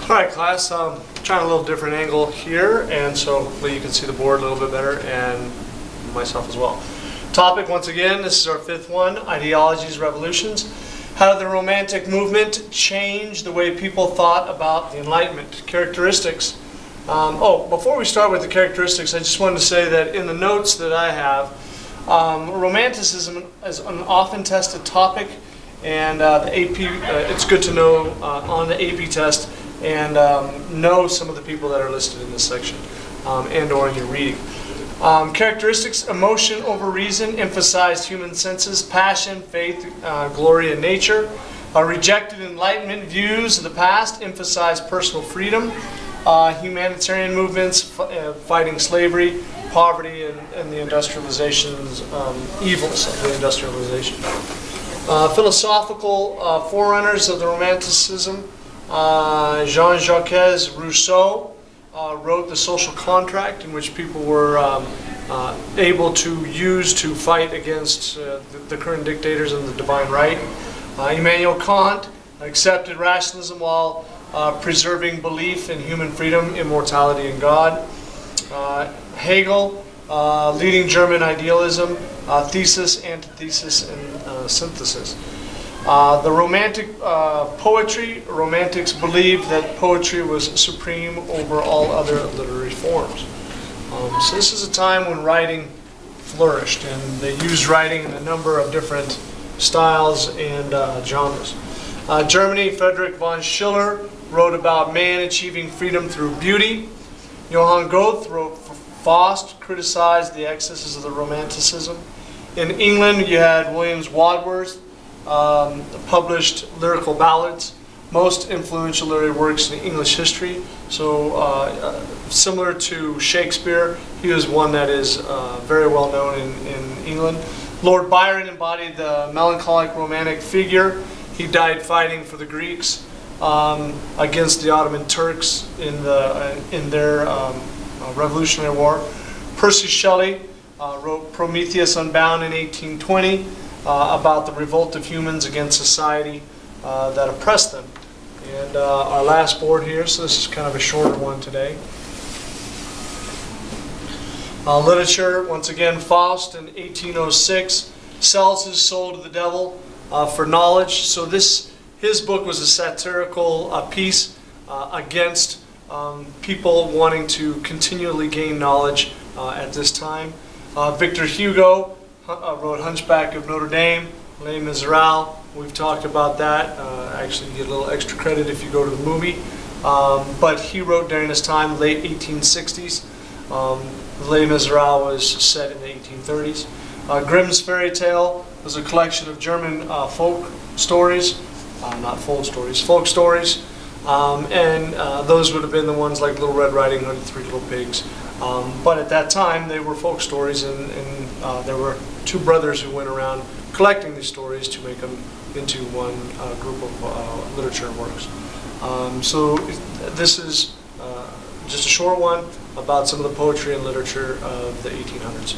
Alright class, trying a little different angle here, and so hopefully you can see the board a little bit better, and myself as well. Topic, once again, this is our fifth one, Ideologies, Revolutions. How did the Romantic movement change the way people thought about the Enlightenment? Characteristics. Before we start with the characteristics, I just wanted to say that in the notes that I have, Romanticism is an often tested topic, and the AP, it's good to know on the AP test and know some of the people that are listed in this section and or in your reading. Characteristics: emotion over reason, emphasized human senses, passion, faith, glory, and nature. Rejected Enlightenment views of the past, emphasized personal freedom. Humanitarian movements, fighting slavery, poverty, and the industrialization's evils of the industrialization. Philosophical forerunners of the Romanticism. Jean-Jacques Rousseau wrote The Social Contract, in which people were able to use to fight against the current dictators and the divine right. Immanuel Kant accepted rationalism while preserving belief in human freedom, immortality, and God. Hegel, leading German idealism, thesis, antithesis, and synthesis. The Romantic poetry, Romantics believed that poetry was supreme over all other literary forms. So this is a time when writing flourished, and they used writing in a number of different styles and genres. Germany, Friedrich von Schiller wrote about man achieving freedom through beauty. Johann Goethe wrote Faust, criticized the excesses of the Romanticism. In England, you had Williams Wordsworth, published lyrical ballads, most influential literary works in English history. So similar to Shakespeare, he was one that is very well known in England. Lord Byron embodied the melancholic romantic figure. He died fighting for the Greeks against the Ottoman Turks in their Revolutionary War. Percy Shelley wrote Prometheus Unbound in 1820 about the revolt of humans against society that oppressed them. And our last board here, so this is kind of a shorter one today. Literature, once again, Faust in 1806 sells his soul to the devil for knowledge. So his book was a satirical piece against people wanting to continually gain knowledge at this time. Victor Hugo wrote Hunchback of Notre Dame, Les Miserables. We've talked about that. Actually, you get a little extra credit if you go to the movie. But he wrote during his time, late 1860s. Les Miserables was set in the 1830s. Grimm's Fairy Tale was a collection of German folk stories. Not folk stories, folk stories. And those would have been the ones like Little Red Riding Hood and Three Little Pigs. But at that time, they were folk stories, and there were two brothers who went around collecting these stories to make them into one group of literature works. So this is just a short one about some of the poetry and literature of the 1800s.